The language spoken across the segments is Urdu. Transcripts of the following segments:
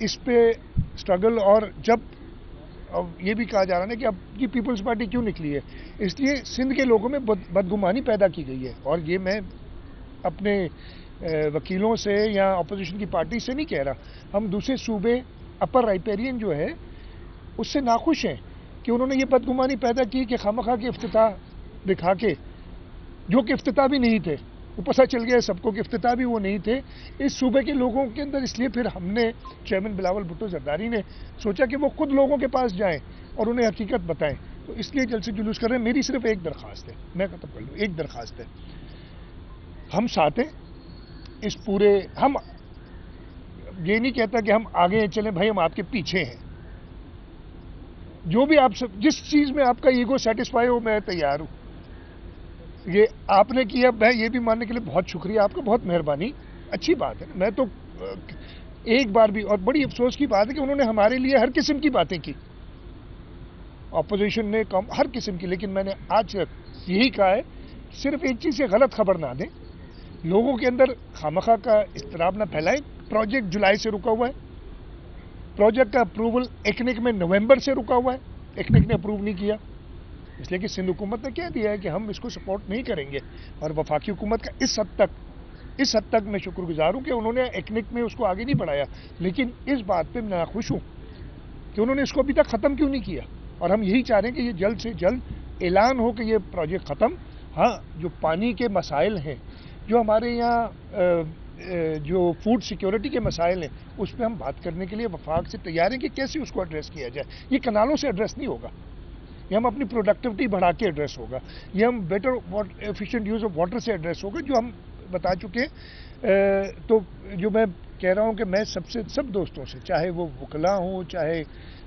اس پہ اسٹرگل، اور جب اب یہ بھی کہا جا رہا ہے کہ اب یہ پیپلز پارٹی کیوں نکلی ہے، اس لیے سندھ کے لوگوں میں بدگمانی پیدا کی گئی ہے. اور یہ میں اپنے وکیلوں سے یا اپوزیشن کی پارٹی سے نہیں کہہ رہا، ہم دوسرے صوبے اپر رائپیرین جو ہے اس سے ناخوش ہیں کہ انہوں نے یہ بدگمانی پیدا کی کہ خواہ کے افتتاح دکھا کے، جو کہ افتتاح بھی نہیں تھے، وہ پتہ چل گیا سب کو کہ افتتاح بھی وہ نہیں تھے اس صوبے کے لوگوں کے اندر. اس لیے پھر ہم نے چیئرمین بلاول بھٹو زرداری نے سوچا کہ وہ خود لوگوں کے پاس جائیں اور انہیں حقیقت بتائیں. تو اس لیے جلسے جلوس کر رہے ہیں. میری صرف ایک درخواست ہے، میں ختم کر لوں، ایک درخواست ہے، ہم ساتھ ہیں اس پورے. ہم یہ نہیں کہتا کہ ہم آگے چلیں بھائی، ہم آپ کے پیچھے ہیں. جو بھی آپ جس چیز میں آپ کا ایگو سیٹسفائی ہو میں تیار ہوں. یہ آپ نے کیا، میں یہ بھی ماننے کے لیے بہت شکریہ آپ کا، بہت مہربانی، اچھی بات ہے. میں تو ایک بار بھی، اور بڑی افسوس کی بات ہے کہ انہوں نے ہمارے لیے ہر قسم کی باتیں کی، اپوزیشن نے ہر قسم کی. لیکن میں نے آج تک یہی کہا ہے، صرف ایک چیز سے غلط خبر نہ دیں، لوگوں کے اندر خامخواہ کا اضطراب نہ پھیلائیں. پروجیکٹ جولائی سے رکا ہوا ہے، پروجیکٹ کا اپروول ایکنک میں نومبر سے رکا ہوا ہے، ایکنک نے اپروو نہیں کیا، اس لیے کہ سندھ حکومت نے کہہ دیا ہے کہ ہم اس کو سپورٹ نہیں کریں گے. اور وفاقی حکومت کا اس حد تک میں شکر گزار ہوں کہ انہوں نے ایکنک میں اس کو آگے نہیں بڑھایا. لیکن اس بات پہ میں ناخوش ہوں کہ انہوں نے اس کو ابھی تک ختم کیوں نہیں کیا. اور ہم یہی چاہ رہے ہیں کہ یہ جلد سے جلد اعلان ہو کہ یہ پروجیکٹ ختم. ہاں، جو پانی کے مسائل ہیں، جو ہمارے یہاں جو فوڈ سیکیورٹی کے مسائل ہیں، اس پہ ہم بات کرنے کے لیے وفاق سے تیار ہیں کہ کیسے اس کو ایڈریس کیا جائے. یہ کنالوں سے ایڈریس نہیں ہوگا، یہ ہم اپنی پروڈکٹیوٹی بڑھا کے ایڈریس ہوگا، یہ ہم better efficient use of water سے ایڈریس ہوگا، جو ہم بتا چکے ہیں. تو جو میں کہہ رہا ہوں کہ میں سب دوستوں سے، چاہے وہ وکلاء ہوں، چاہے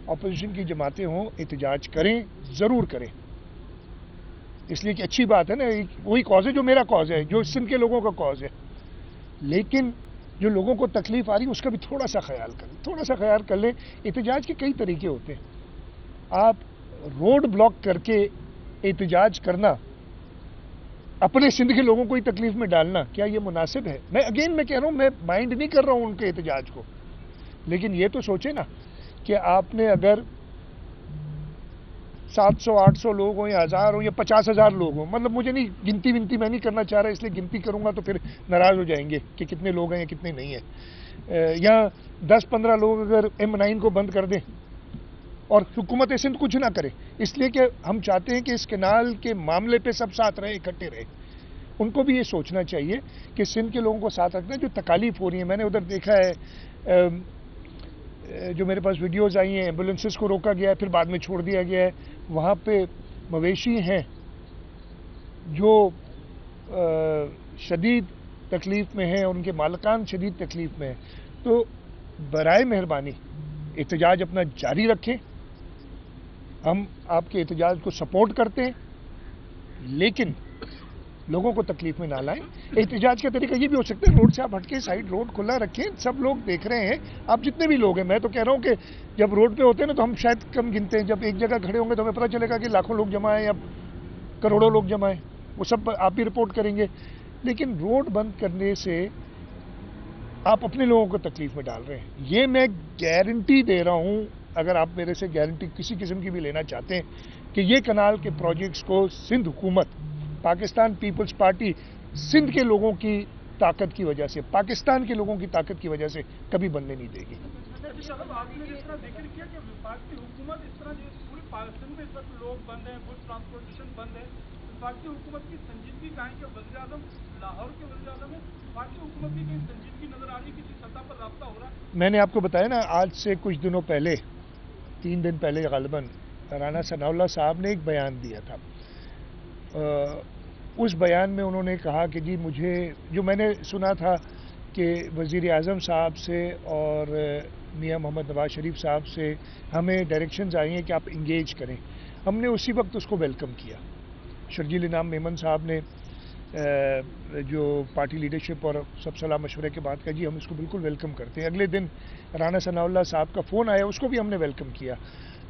اپوزیشن کی جماعتیں ہوں، احتجاج کریں، ضرور کریں. اس لیے کہ اچھی بات ہے نا، وہی کاز ہے جو میرا کاز ہے، جو سندھ کے لوگوں کا کاز ہے. لیکن جو لوگوں کو تکلیف آ رہی ہے اس کا بھی تھوڑا سا خیال کر لیں. احتجاج کے کئی طریقے ہوتے ہیں. آپ روڈ بلاک کر کے احتجاج کرنا، اپنے سندھ کے لوگوں کو ہی تکلیف میں ڈالنا، کیا یہ مناسب ہے؟ میں کہہ رہا ہوں، میں مائنڈ نہیں کر رہا ہوں ان کے احتجاج کو، لیکن یہ تو سوچیں نا کہ آپ نے اگر 700-800 لوگ ہوں یا 1000 ہوں یا 50,000 لوگ ہوں، مطلب مجھے نہیں گنتی میں نہیں کرنا چاہ رہا، اس لیے گنتی کروں گا تو پھر ناراض ہو جائیں گے کہ کتنے لوگ ہیں یا کتنے نہیں ہیں. یا 10-15 لوگ اگر M9 کو بند کر دیں اور حکومت سندھ کچھ نہ کرے، اس لیے کہ ہم چاہتے ہیں کہ اس کینال کے معاملے پہ سب ساتھ رہے، اکٹھے رہے. ان کو بھی یہ سوچنا چاہیے کہ سندھ کے لوگوں کو ساتھ رکھنا ہے. جو تکالیف ہو رہی ہیں، میں نے ادھر دیکھا ہے، جو میرے پاس ویڈیوز آئی ہیں، ایمبولینسز کو روکا گیا ہے، پھر بعد میں چھوڑ دیا گیا ہے. وہاں پہ مویشی ہیں جو شدید تکلیف میں ہیں، اور ان کے مالکان شدید تکلیف میں ہیں. تو برائے مہربانی احتجاج اپنا جاری رکھیں. ہم آپ کے احتجاج کو سپورٹ کرتے ہیں، لیکن لوگوں کو تکلیف میں نہ لائیں. احتجاج کا طریقہ یہ بھی ہو سکتا ہے، روڈ سے آپ ہٹ کے سائڈ روڈ کھلا رکھیں، سب لوگ دیکھ رہے ہیں، آپ جتنے بھی لوگ ہیں. میں تو کہہ رہا ہوں کہ جب روڈ پہ ہوتے ہیں نا تو ہم شاید کم گنتے ہیں، جب ایک جگہ کھڑے ہوں گے تو ہمیں پتہ چلے گا کہ لاکھوں لوگ جمع ہیں یا کروڑوں لوگ جمع ہیں، وہ سب آپ بھی رپورٹ کریں گے. لیکن روڈ بند کرنے سے آپ اپنے لوگوں کو تکلیف میں ڈال رہے ہیں. یہ میں گارنٹی دے رہا ہوں، اگر آپ میرے سے گارنٹی کسی قسم کی بھی لینا چاہتے ہیں کہ یہ کنال کے پروجیکٹس کو سندھ حکومت، پاکستان پیپلز پارٹی سندھ کے لوگوں کی طاقت کی وجہ سے، پاکستان کے لوگوں کی طاقت کی وجہ سے کبھی بننے نہیں دے گی. آپ نے جس طرح ذکر کیا کہ وفاق کی حکومت اس طرح جو پورے پاکستان میں اس وقت لوگ بند ہیں، گڈ ٹرانسپورٹیشن بند ہے، وفاق کی حکومت کی سنجیدگی کہاں ہے کہ وزیر اعظم لاہور کے وزیر اعظم ہے، وفاق کی حکومت کی کہیں سنجیدگی نظر آ رہی ہے، کسی سطح پر رابطہ ہو رہا ہے؟ میں نے آپ کو بتایا نا، آج سے کچھ دنوں پہلے، 3 دن پہلے غالباً رانا ثناء اللہ صاحب نے ایک بیان دیا تھا. اس بیان میں انہوں نے کہا کہ جی مجھے، جو میں نے سنا تھا کہ وزیر اعظم صاحب سے اور میاں محمد نواز شریف صاحب سے ہمیں ڈائریکشنز آئی ہیں کہ آپ انگیج کریں. ہم نے اسی وقت اس کو ویلکم کیا. شرجیل انعام میمن صاحب نے جو پارٹی لیڈرشپ اور سب صلاح مشورے کے بعد کہا جی ہم اس کو بالکل ویلکم کرتے ہیں. اگلے دن رانا ثناء اللہ صاحب کا فون آیا، اس کو بھی ہم نے ویلکم کیا.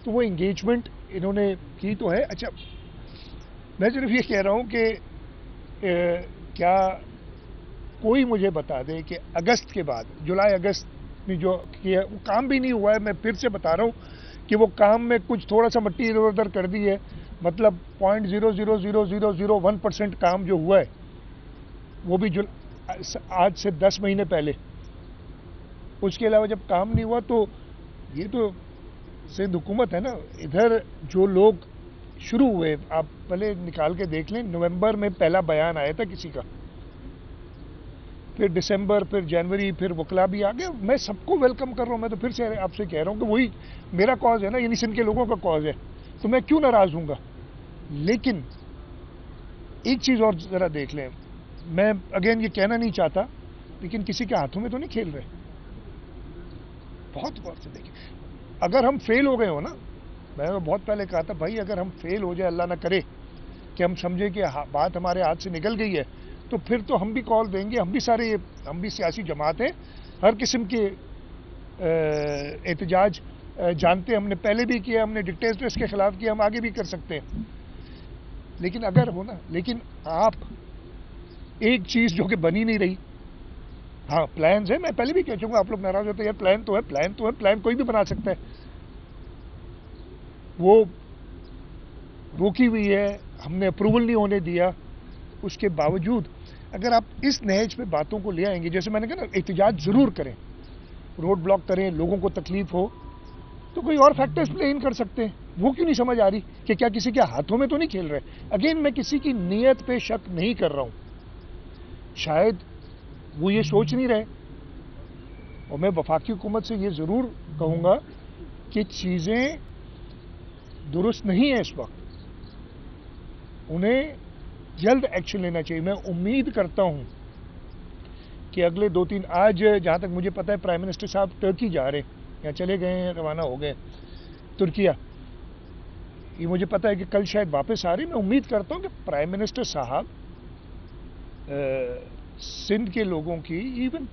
تو وہ انگیجمنٹ انہوں نے کی تو ہے. اچھا، میں صرف یہ کہہ رہا ہوں کہ کیا کوئی مجھے بتا دے کہ اگست کے بعد، جولائی اگست نے جو کیا وہ کام بھی نہیں ہوا ہے. میں پھر سے بتا رہا ہوں کہ وہ کام میں کچھ تھوڑا سا مٹی ادھر ادھر کر دی ہے, مطلب 0.00001% کام جو ہوا ہے وہ بھی آج سے 10 مہینے پہلے. اس کے علاوہ جب کام نہیں ہوا تو یہ تو سندھ حکومت ہے نا. ادھر جو لوگ شروع ہوئے, آپ پہلے نکال کے دیکھ لیں, نومبر میں پہلا بیان آیا تھا کسی کا, پھر دسمبر, پھر جنوری, پھر وکلا بھی آ گئے. میں سب کو ویلکم کر رہا ہوں. میں تو پھر سے آپ سے کہہ رہا ہوں کہ وہی میرا کاز ہے نا, یعنی سندھ کے لوگوں کا کاز ہے, تو میں کیوں ناراض ہوں گا. لیکن ایک چیز اور ذرا دیکھ لیں, میں اگین یہ کہنا نہیں چاہتا, لیکن کسی کے ہاتھوں میں تو نہیں کھیل رہے. بہت غور سے دیکھیں, اگر ہم فیل ہو گئے ہو نا, میں بہت پہلے کہا تھا بھائی اگر ہم فیل ہو جائے, اللہ نہ کرے کہ ہم سمجھیں کہ بات ہمارے ہاتھ سے نکل گئی ہے, تو پھر تو ہم بھی کال دیں گے. ہم بھی سیاسی جماعت ہیں, ہر قسم کے احتجاج جانتے ہیں, ہم نے پہلے بھی کیا, ہم نے ڈکٹیٹرس کے خلاف کیا, ہم آگے بھی کر سکتے ہیں. لیکن اگر ہو نا, لیکن آپ ایک چیز جو کہ بنی نہیں رہی, ہاں پلانز ہیں, میں پہلے بھی کہہ چکا, آپ لوگ ناراض ہوتے ہیں یار پلان تو ہے, پلان کوئی بھی بنا سکتا ہے. وہ روکی ہوئی ہے, ہم نے اپروول نہیں ہونے دیا. اس کے باوجود اگر آپ اس نہج پہ باتوں کو لے آئیں گے, جیسے میں نے کہا نا, احتجاج ضرور کریں, روڈ بلاک کریں, لوگوں کو تکلیف ہو, تو کوئی اور فیکٹرز پلے ان کر سکتے ہیں. وہ کیوں نہیں سمجھ آ رہی کہ کیا کسی کے ہاتھوں میں تو نہیں کھیل رہے. اگین میں کسی کی نیت پہ شک نہیں کر رہا ہوں, شاید وہ یہ سوچ نہیں رہے. اور میں وفاقی حکومت سے یہ ضرور کہوں گا کہ چیزیں درست نہیں ہیں اس وقت, انہیں جلد ایکشن لینا چاہیے. میں امید کرتا ہوں کہ اگلے 2-3 آج جہاں تک مجھے پتا ہے پرائم منسٹر صاحب ٹرکی جا رہے ہیں, یا چلے گئے ہیں, روانہ ہو گئے ترکیہ. یہ مجھے پتا ہے کہ کل شاید واپس آ رہے ہیں. میں امید کرتا ہوں کہ پرائم منسٹر صاحب سندھ کے لوگوں کی, ایون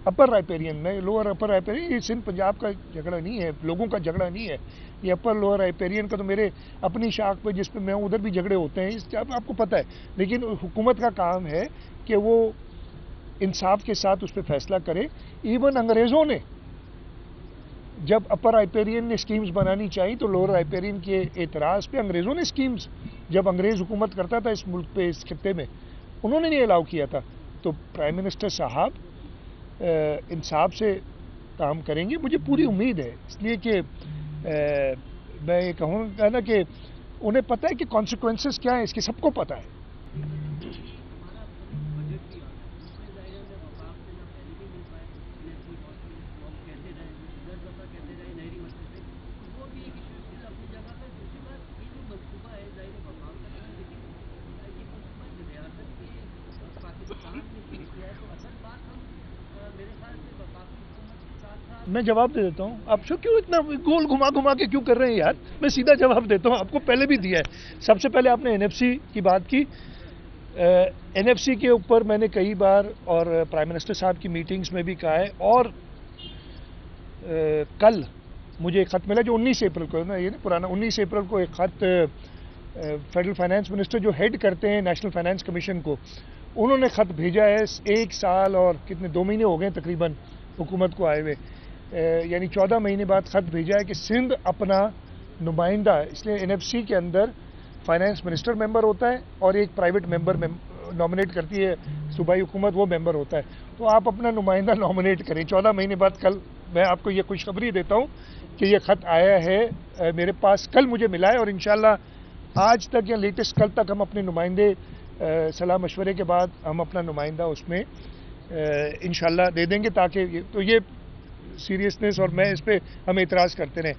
اپر رائپیرین میں, لوور اپر رائپیرین, یہ سندھ پنجاب کا جھگڑا نہیں ہے, لوگوں کا جھگڑا نہیں ہے. یہ اپر لوور رائپیرین کا تو میرے اپنی شاخ پہ جس پہ میں ہوں ادھر بھی جھگڑے ہوتے ہیں, آپ کو پتہ ہے. لیکن حکومت کا کام ہے کہ وہ انصاف کے ساتھ اس پہ فیصلہ کرے. ایون انگریزوں نے جب اپر رائپیرین نے اسکیمز بنانی چاہی تو لوور رائپیرین کے اعتراض پہ انگریزوں نے اسکیمز, جب انگریز حکومت کرتا تھا اس ملک پہ, اس خطے میں, انہوں نے نہیں الاؤ کیا تھا. تو پرائم منسٹر صاحب انصاف سے کام کریں گے, مجھے پوری امید ہے. اس لیے کہ میں یہ کہوں گا نا کہ انہیں پتہ ہے کہ کانسیکوینسز کیا ہیں, اس کے سب کو پتہ ہے. میں جواب دے دیتا ہوں. آپ کیوں اتنا گول گھما کے کیوں کر رہے ہیں یار, میں سیدھا جواب دیتا ہوں, آپ کو پہلے بھی دیا ہے. سب سے پہلے آپ نے NFC کی بات کی. NFC کے اوپر میں نے کئی بار اور پرائم منسٹر صاحب کی میٹنگز میں بھی کہا ہے, اور کل مجھے ایک خط ملا جو 19 اپریل کو, یہ نا پرانا, 19 اپریل کو ایک خط فیڈرل فائنانس منسٹر جو ہیڈ کرتے ہیں نیشنل فائنانس کمیشن کو, انہوں نے خط بھیجا ہے. 1 سال اور کتنے 2 مہینے ہو گئے تقریباً حکومت کو آئے ہوئے, یعنی 14 مہینے بعد خط بھیجا ہے کہ سندھ اپنا نمائندہ, اس لیے NFC کے اندر فائنانس منسٹر ممبر ہوتا ہے اور ایک پرائیویٹ ممبر نامنیٹ کرتی ہے صوبائی حکومت, وہ ممبر ہوتا ہے. تو آپ اپنا نمائندہ نامنیٹ کریں 14 مہینے بعد. کل میں آپ کو یہ خوشخبری دیتا ہوں کہ یہ خط آیا ہے میرے پاس, کل مجھے ملا ہے, اور انشاءاللہ آج تک یا لیٹسٹ کل تک ہم اپنے نمائندے صلاح مشورے کے بعد ہم اپنا نمائندہ اس میں انشاءاللہ دے دیں گے, تاکہ تو یہ سیریسنس, اور میں اس پہ ہم اعتراض کرتے رہیں.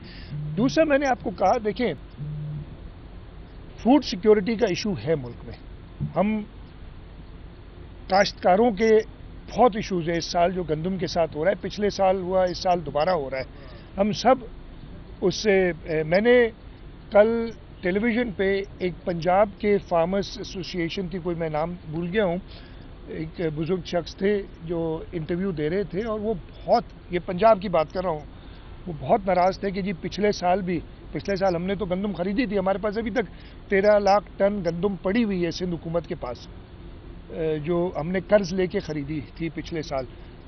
دوسرا میں نے آپ کو کہا, دیکھیں فوڈ سیکیورٹی کا ایشو ہے ملک میں. ہم کاشتکاروں کے بہت ایشوز ہیں. اس سال جو گندم کے ساتھ ہو رہا ہے, پچھلے سال ہوا, اس سال دوبارہ ہو رہا ہے. ہم سب اس سے, میں نے کل ٹیلی ویژن پہ ایک پنجاب کے فارمرز ایسوسی ایشن کی, کوئی میں نام بھول گیا ہوں, ایک بزرگ شخص تھے جو انٹرویو دے رہے تھے, اور وہ بہت, یہ پنجاب کی بات کر رہا ہوں, وہ بہت ناراض تھے کہ جی پچھلے سال ہم نے تو گندم خریدی تھی, ہمارے پاس ابھی تک 13 لاکھ ٹن گندم پڑی ہوئی ہے سندھ حکومت کے پاس, جو ہم نے قرض لے کے خریدی تھی پچھلے سال.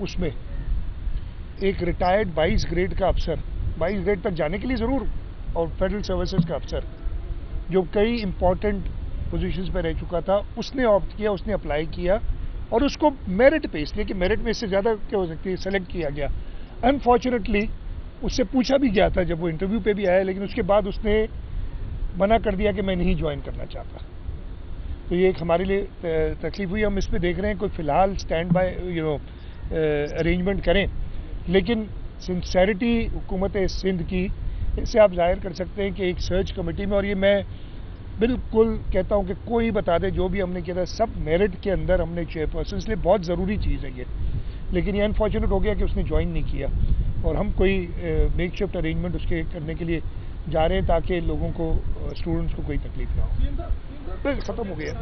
اس میں ایک ریٹائرڈ 22 گریڈ کا افسر، 22 گریڈ تک جانے کے لیے ضرور، اور فیڈرل سروسز کا افسر جو کئی امپورٹنٹ پوزیشنز پہ رہ چکا تھا، اس نے آپٹ کیا، اس نے اپلائی کیا اور اس کو میرٹ پہ، اس لیے کہ میرٹ میں اس سے زیادہ کیا ہو سکتی ہے، سلیکٹ کیا گیا. انفارچونیٹلی اس سے پوچھا بھی گیا تھا جب وہ انٹرویو پہ بھی آیا، لیکن اس کے بعد اس نے منع کر دیا کہ میں نہیں جوائن کرنا چاہتا. تو یہ ایک ہمارے لیے تکلیف ہوئی. ہم اس پہ دیکھ رہے ہیں کوئی فی الحال اسٹینڈ بائی ارینجمنٹ کریں، لیکن سنسیریٹی حکومت سندھ کی اس سے آپ ظاہر کر سکتے ہیں کہ ایک سرچ کمیٹی میں، اور یہ میں بالکل کہتا ہوں کہ کوئی بتا دے جو بھی ہم نے کیا تھا سب میرٹ کے اندر ہم نے چیئر پرسنس لیے، بہت ضروری چیز ہے یہ، لیکن یہ انفارچونیٹ ہو گیا کہ اس نے جوائن نہیں کیا، اور ہم کوئی میک شفٹ ارینجمنٹ اس کے کرنے کے لیے جا رہے ہیں تاکہ لوگوں کو، اسٹوڈنٹس کو کوئی تکلیف نہ ہو. ختم ہو گیا.